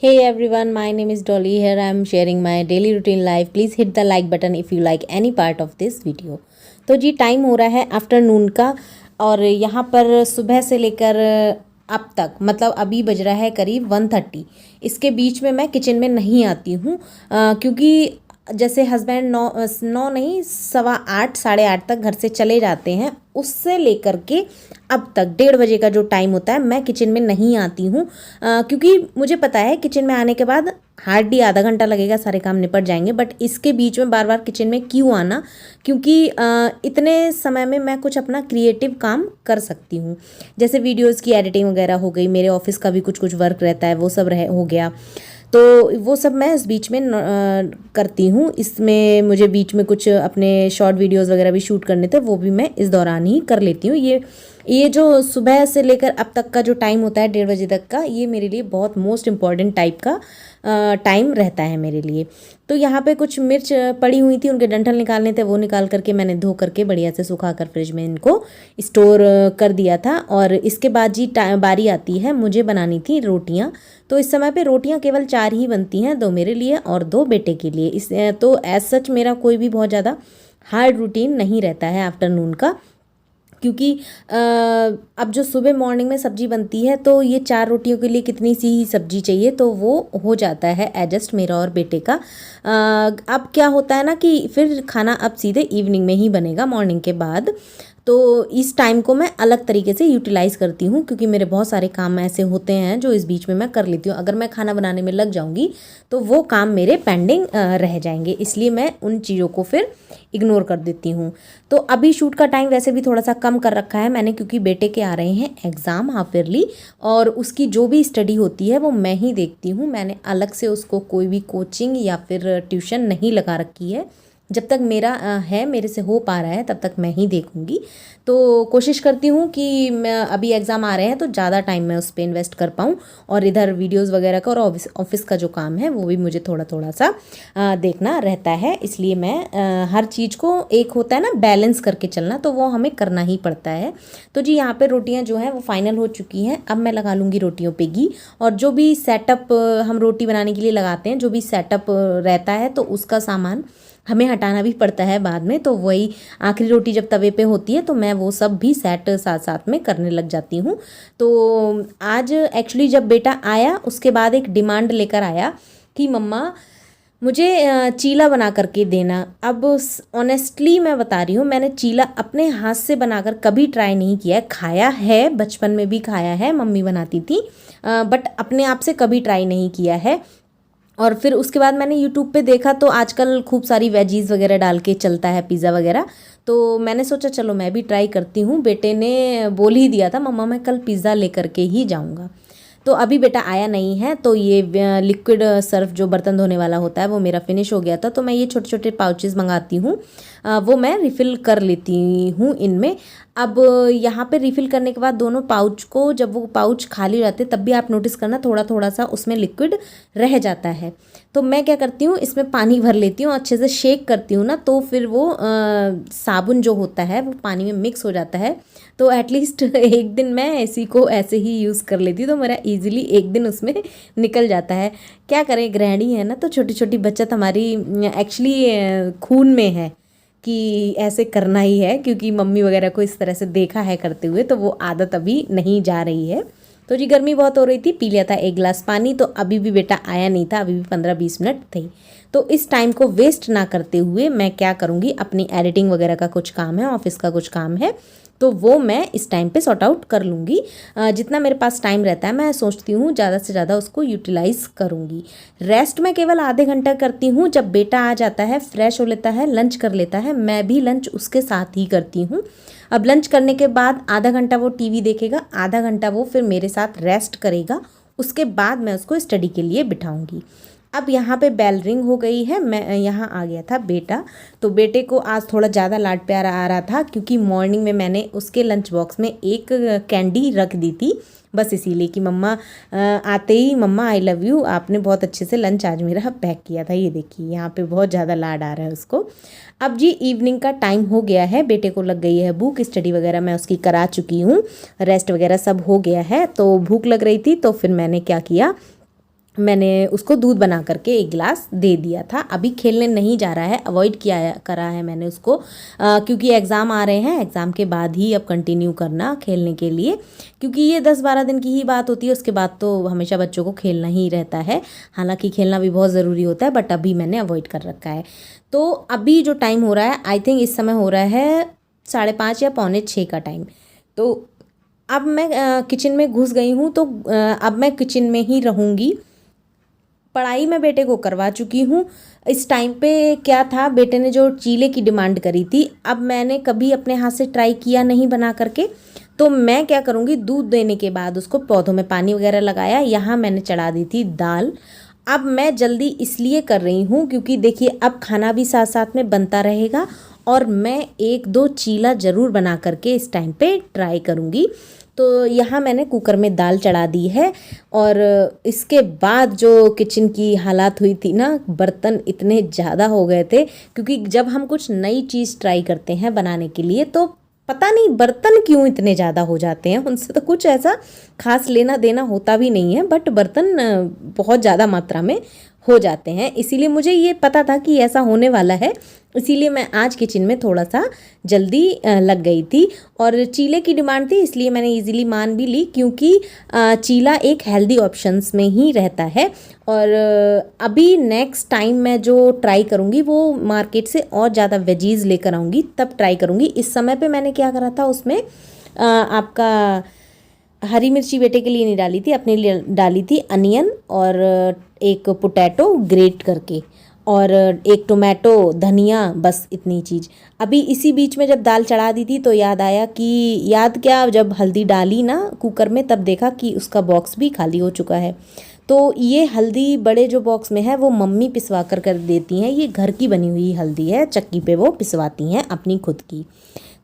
Hey everyone, my name is Dolly. Here I am sharing my daily routine life. Please hit the like button if you like any part of this video. तो जी time हो रहा है afternoon का और यहाँ पर सुबह से लेकर अब तक मतलब अभी बज रहा है करीब 1:30। इसके बीच में मैं किचन में नहीं आती हूँ क्योंकि जैसे हस्बैंड 9 नहीं 7:15 8:30 तक घर से चले जाते हैं। उससे लेकर के अब तक 1:30 का जो टाइम होता है मैं किचन में नहीं आती हूँ क्योंकि मुझे पता है किचन में आने के बाद हार्डली आधा घंटा लगेगा, सारे काम निपट जाएंगे। बट इसके बीच में बार बार किचन में क्यों आना, क्योंकि इतने समय में मैं कुछ अपना क्रिएटिव काम कर सकती हूँ। जैसे वीडियोज़ की एडिटिंग वगैरह हो गई, मेरे ऑफिस का भी कुछ वर्क रहता है, वो सब हो गया। तो वो सब मैं इस बीच में करती हूँ। इसमें मुझे बीच में कुछ अपने शॉर्ट वीडियोज़ वगैरह भी शूट करने थे, वो भी मैं इस दौरान ही कर लेती हूँ। ये जो सुबह से लेकर अब तक का जो टाइम होता है 1:30 तक का, ये मेरे लिए बहुत मोस्ट इम्पॉर्टेंट टाइप का टाइम रहता है मेरे लिए। तो यहाँ पे कुछ मिर्च पड़ी हुई थी, उनके डंठल निकालने थे, वो निकाल करके मैंने धो करके बढ़िया से सुखा कर फ्रिज में इनको स्टोर कर दिया था। और इसके बाद जी बारी आती है, मुझे बनानी थी रोटियाँ। तो इस समय पे रोटियाँ केवल 4 ही बनती हैं, 2 मेरे लिए और 2 बेटे के लिए। तो एज सच मेरा कोई भी बहुत ज़्यादा हार्ड रूटीन नहीं रहता है आफ्टरनून का, क्योंकि अब जो सुबह मॉर्निंग में सब्जी बनती है तो ये 4 रोटियों के लिए कितनी सी ही सब्जी चाहिए, तो वो हो जाता है एडजस्ट मेरा और बेटे का। अब क्या होता है ना कि फिर खाना अब सीधे इवनिंग में ही बनेगा मॉर्निंग के बाद। तो इस टाइम को मैं अलग तरीके से यूटिलाइज़ करती हूँ, क्योंकि मेरे बहुत सारे काम ऐसे होते हैं जो इस बीच में मैं कर लेती हूँ। अगर मैं खाना बनाने में लग जाऊँगी तो वो काम मेरे पेंडिंग रह जाएंगे, इसलिए मैं उन चीज़ों को फिर इग्नोर कर देती हूँ। तो अभी शूट का टाइम वैसे भी थोड़ा सा कम कर रखा है मैंने, क्योंकि बेटे के आ रहे हैं एग्ज़ाम हाफ ईयरली, और उसकी जो भी स्टडी होती है वो मैं ही देखती हूँ। मैंने अलग से उसको कोई भी कोचिंग या फिर ट्यूशन नहीं लगा रखी है। जब तक मेरा है, मेरे से हो पा रहा है, तब तक मैं ही देखूंगी। तो कोशिश करती हूँ कि मैं अभी एग्ज़ाम आ रहे हैं तो ज़्यादा टाइम मैं उस पर इन्वेस्ट कर पाऊँ, और इधर वीडियोज़ वगैरह का और ऑफिस का जो काम है वो भी मुझे थोड़ा थोड़ा सा देखना रहता है। इसलिए मैं हर चीज़ को, एक होता है ना बैलेंस करके चलना, तो वो हमें करना ही पड़ता है। तो जी यहाँ पे रोटियाँ जो हैं वो फाइनल हो चुकी हैं। अब मैं लगा लूँगी रोटियों पे घी, और जो भी सेटअप हम रोटी बनाने के लिए लगाते हैं, जो भी सेटअप रहता है तो उसका सामान हमें हटाना भी पड़ता है बाद में। तो वही आखिरी रोटी जब तवे पे होती है तो मैं वो सब भी सेट साथ साथ में करने लग जाती हूँ। तो आज एक्चुअली जब बेटा आया उसके बाद एक डिमांड लेकर आया कि मम्मा मुझे चीला बना करके देना। अब ऑनेस्टली मैं बता रही हूँ, मैंने चीला अपने हाथ से बनाकर कभी ट्राई नहीं किया है। खाया है, बचपन में भी खाया है, मम्मी बनाती थी, बट अपने आप से कभी ट्राई नहीं किया है। और फिर उसके बाद मैंने यूट्यूब पे देखा तो आजकल खूब सारी वेजीज़ वगैरह डाल के चलता है पिज़्ज़ा वगैरह, तो मैंने सोचा चलो मैं भी ट्राई करती हूँ। बेटे ने बोल ही दिया था मम्मा मैं कल पिज़्ज़ा लेकर के ही जाऊँगा। तो अभी बेटा आया नहीं है, तो ये लिक्विड सर्फ जो बर्तन धोने वाला होता है वो मेरा फिनिश हो गया था। तो मैं ये छोटे छोटे पाउचेस मंगाती हूँ, वो मैं रिफ़िल कर लेती हूँ इनमें। अब यहाँ पे रिफ़िल करने के बाद दोनों पाउच को, जब वो पाउच खाली रहते तब भी आप नोटिस करना थोड़ा थोड़ा सा उसमें लिक्विड रह जाता है। तो मैं क्या करती हूँ, इसमें पानी भर लेती हूँ, अच्छे से शेक करती हूँ ना, तो फिर वो साबुन जो होता है वो पानी में मिक्स हो जाता है। तो एटलीस्ट एक दिन मैं इसी को ऐसे ही यूज़ कर लेती हूँ, तो मेरा ईजिली एक दिन उसमें निकल जाता है। क्या करें, गृहिणी है ना, तो छोटी छोटी बचत हमारी एक्चुअली खून में है कि ऐसे करना ही है, क्योंकि मम्मी वगैरह को इस तरह से देखा है करते हुए, तो वो आदत अभी नहीं जा रही है। तो जी गर्मी बहुत हो रही थी, पी लिया था 1 गिलास पानी। तो अभी भी बेटा आया नहीं था, अभी भी 15-20 मिनट थे। तो इस टाइम को वेस्ट ना करते हुए मैं क्या करूँगी, अपनी एडिटिंग वगैरह का कुछ काम है, ऑफिस का कुछ काम है, तो वो मैं इस टाइम पे सॉर्ट आउट कर लूँगी। जितना मेरे पास टाइम रहता है मैं सोचती हूँ ज़्यादा से ज़्यादा उसको यूटिलाइज़ करूँगी। रेस्ट मैं केवल आधे घंटा करती हूँ, जब बेटा आ जाता है, फ्रेश हो लेता है, लंच कर लेता है, मैं भी लंच उसके साथ ही करती हूँ। अब लंच करने के बाद आधा घंटा वो टीवी देखेगा, आधा घंटा वो फिर मेरे साथ रेस्ट करेगा, उसके बाद मैं उसको स्टडी के लिए बिठाऊँगी। अब यहाँ पे बेल रिंग हो गई है, मैं यहाँ आ गया था बेटा। तो बेटे को आज थोड़ा ज़्यादा लाड प्यार आ रहा था, क्योंकि मॉर्निंग में मैंने उसके लंच बॉक्स में एक कैंडी रख दी थी, बस इसीलिए कि मम्मा आते ही मम्मा आई लव यू, आपने बहुत अच्छे से लंच आज मेरा पैक किया था। ये देखिए यहाँ पे बहुत ज़्यादा लाड आ रहा है उसको। अब जी इवनिंग का टाइम हो गया है, बेटे को लग गई है भूख, स्टडी वगैरह मैं उसकी करा चुकी हूँ, रेस्ट वगैरह सब हो गया है। तो भूख लग रही थी, तो फिर मैंने क्या किया, मैंने उसको दूध बना करके एक गिलास दे दिया था। अभी खेलने नहीं जा रहा है, अवॉइड किया करा है मैंने उसको, क्योंकि एग्ज़ाम आ रहे हैं, एग्ज़ाम के बाद ही अब कंटिन्यू करना खेलने के लिए, क्योंकि ये 10-12 दिन की ही बात होती है, उसके बाद तो हमेशा बच्चों को खेलना ही रहता है। हालांकि खेलना भी बहुत ज़रूरी होता है, बट अभी मैंने अवॉइड कर रखा है। तो अभी जो टाइम हो रहा है, आई थिंक इस समय हो रहा है 5:30 या 5:45 का टाइम। तो अब मैं किचन में घुस गई हूँ, तो अब मैं किचन में ही रहूँगी। पढ़ाई मैं बेटे को करवा चुकी हूँ। इस टाइम पे क्या था, बेटे ने जो चीले की डिमांड करी थी, अब मैंने कभी अपने हाथ से ट्राई किया नहीं बना करके, तो मैं क्या करूँगी, दूध देने के बाद उसको पौधों में पानी वगैरह लगाया, यहाँ मैंने चढ़ा दी थी दाल। अब मैं जल्दी इसलिए कर रही हूँ क्योंकि देखिए अब खाना भी साथ साथ में बनता रहेगा, और मैं 1-2 चीला ज़रूर बना करके इस टाइम पे ट्राई करूँगी। तो यहाँ मैंने कुकर में दाल चढ़ा दी है, और इसके बाद जो किचन की हालात हुई थी ना, बर्तन इतने ज़्यादा हो गए थे, क्योंकि जब हम कुछ नई चीज़ ट्राई करते हैं बनाने के लिए, तो पता नहीं बर्तन क्यों इतने ज़्यादा हो जाते हैं। उनसे तो कुछ ऐसा खास लेना देना होता भी नहीं है, बट बर्तन बहुत ज़्यादा मात्रा में हो जाते हैं। इसीलिए मुझे ये पता था कि ऐसा होने वाला है, इसीलिए मैं आज किचन में थोड़ा सा जल्दी लग गई थी। और चीले की डिमांड थी, इसलिए मैंने इजीली मान भी ली, क्योंकि चीला एक हेल्दी ऑप्शंस में ही रहता है। और अभी नेक्स्ट टाइम मैं जो ट्राई करूँगी वो मार्केट से और ज़्यादा वेजीज़ लेकर आऊँगी, तब ट्राई करूँगी। इस समय पे मैंने क्या करा था, उसमें आपका हरी मिर्ची बेटे के लिए नहीं डाली थी, अपने लिए डाली थी अनियन, और एक पोटैटो ग्रेट करके, और एक टोमेटो, धनिया, बस इतनी चीज़। अभी इसी बीच में जब दाल चढ़ा दी थी तो याद आया कि, याद क्या, जब हल्दी डाली ना कुकर में, तब देखा कि उसका बॉक्स भी खाली हो चुका है। तो ये हल्दी बड़े जो बॉक्स में है वो मम्मी पिसवा कर देती हैं, ये घर की बनी हुई हल्दी है, चक्की पे वो पिसवाती हैं अपनी खुद की।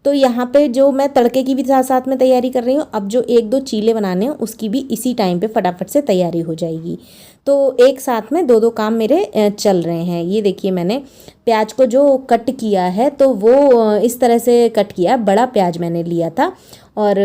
तो यहाँ पे जो मैं तड़के की भी साथ साथ में तैयारी कर रही हूँ, अब जो 1-2 चीले बनाने हैं उसकी भी इसी टाइम पे फटाफट से तैयारी हो जाएगी। तो एक साथ में 2-2 काम मेरे चल रहे हैं। ये देखिए मैंने प्याज को जो कट किया है, तो वो इस तरह से कट किया, बड़ा प्याज मैंने लिया था, और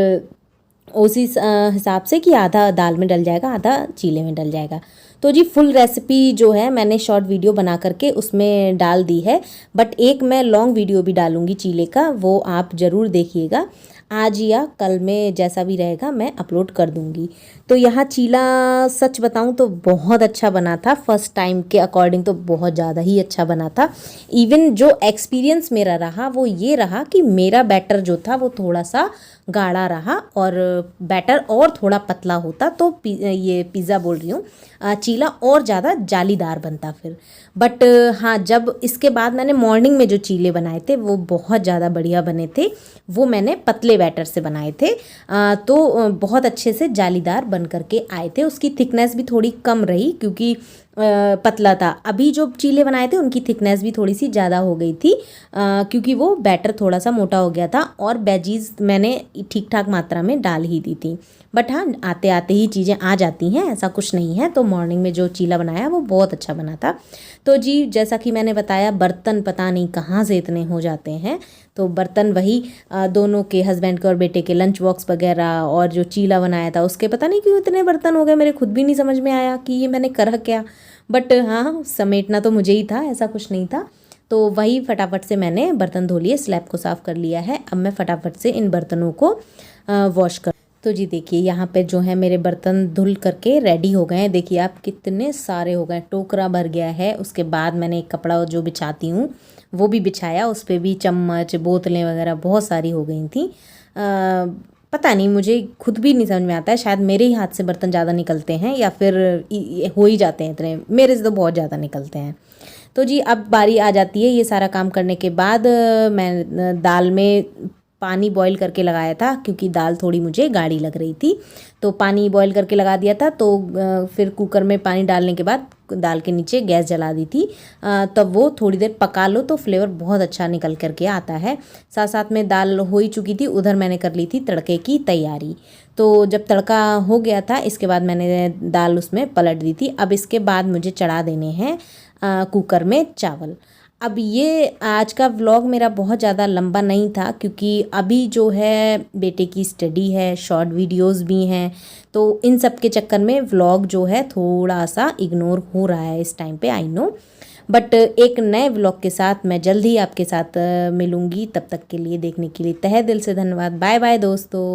उसी हिसाब से कि आधा दाल में डल जाएगा, आधा चीले में डल जाएगा। तो जी फुल रेसिपी जो है मैंने शॉर्ट वीडियो बना करके उसमें डाल दी है, बट एक मैं लॉन्ग वीडियो भी डालूंगी चीले का, वो आप ज़रूर देखिएगा। आज या कल में जैसा भी रहेगा मैं अपलोड कर दूंगी। तो यहाँ चीला सच बताऊं तो बहुत अच्छा बना था, फर्स्ट टाइम के अकॉर्डिंग तो बहुत ज़्यादा ही अच्छा बना था। इवन जो एक्सपीरियंस मेरा रहा वो ये रहा कि मेरा बैटर जो था वो थोड़ा सा गाढ़ा रहा, और बैटर और थोड़ा पतला होता तो ये पिज़्ज़ा बोल रही हूँ, चीला और ज़्यादा जालीदार बनता फिर। बट हाँ, जब इसके बाद मैंने मॉर्निंग में जो चीले बनाए थे वो बहुत ज़्यादा बढ़िया बने थे, वो मैंने पतले बैटर से बनाए थे, तो बहुत अच्छे से जालीदार बन करके आए थे। उसकी थिकनेस भी थोड़ी कम रही क्योंकि पतला था। अभी जो चीले बनाए थे उनकी थिकनेस भी थोड़ी सी ज़्यादा हो गई थी, क्योंकि वो बैटर थोड़ा सा मोटा हो गया था, और वेजीज़ मैंने ठीक ठाक मात्रा में डाल ही दी थी। बट हाँ, आते आते ही चीज़ें आ जाती हैं, ऐसा कुछ नहीं है। तो मॉर्निंग में जो चीला बनाया वो बहुत अच्छा बना था। तो जी जैसा कि मैंने बताया, बर्तन पता नहीं कहाँ से इतने हो जाते हैं। तो बर्तन वही दोनों के, हस्बैंड के और बेटे के लंच बॉक्स वगैरह, और जो चीला बनाया था उसके पता नहीं क्यों इतने बर्तन हो गए, मेरे खुद भी नहीं समझ में आया कि ये मैंने करा क्या। बट हाँ, समेटना तो मुझे ही था, ऐसा कुछ नहीं था। तो वही फटाफट से मैंने बर्तन धो लिए, स्लैब को साफ़ कर लिया है। अब मैं फटाफट से इन बर्तनों को वॉश कर। तो जी देखिए यहाँ पे जो है मेरे बर्तन धुल करके रेडी हो गए हैं। देखिए आप कितने सारे हो गए, टोकरा भर गया है। उसके बाद मैंने एक कपड़ा जो बिछाती हूँ वो भी बिछाया, उस पर भी चम्मच, बोतलें वगैरह बहुत सारी हो गई थी। पता नहीं, मुझे खुद भी नहीं समझ में आता है, शायद मेरे ही हाथ से बर्तन ज़्यादा निकलते हैं या फिर हो ही जाते हैं इतने, मेरे से तो बहुत ज़्यादा निकलते हैं। तो जी अब बारी आ जाती है, ये सारा काम करने के बाद मैं दाल में पानी बॉईल करके लगाया था, क्योंकि दाल थोड़ी मुझे गाढ़ी लग रही थी। तो पानी बॉईल करके लगा दिया था। तो फिर कुकर में पानी डालने के बाद दाल के नीचे गैस जला दी थी, तब वो थोड़ी देर पका लो तो फ्लेवर बहुत अच्छा निकल करके आता है। साथ साथ में दाल हो ही चुकी थी, उधर मैंने कर ली थी तड़के की तैयारी। तो जब तड़का हो गया था, इसके बाद मैंने दाल उसमें पलट दी थी। अब इसके बाद मुझे चढ़ा देने हैं कुकर में चावल। अब ये आज का व्लॉग मेरा बहुत ज़्यादा लंबा नहीं था, क्योंकि अभी जो है बेटे की स्टडी है, शॉर्ट वीडियोस भी हैं, तो इन सब के चक्कर में व्लॉग जो है थोड़ा सा इग्नोर हो रहा है इस टाइम पे, आई नो। बट एक नए व्लॉग के साथ मैं जल्द ही आपके साथ मिलूँगी। तब तक के लिए देखने के लिए तहे दिल से धन्यवाद। बाय बाय दोस्तों।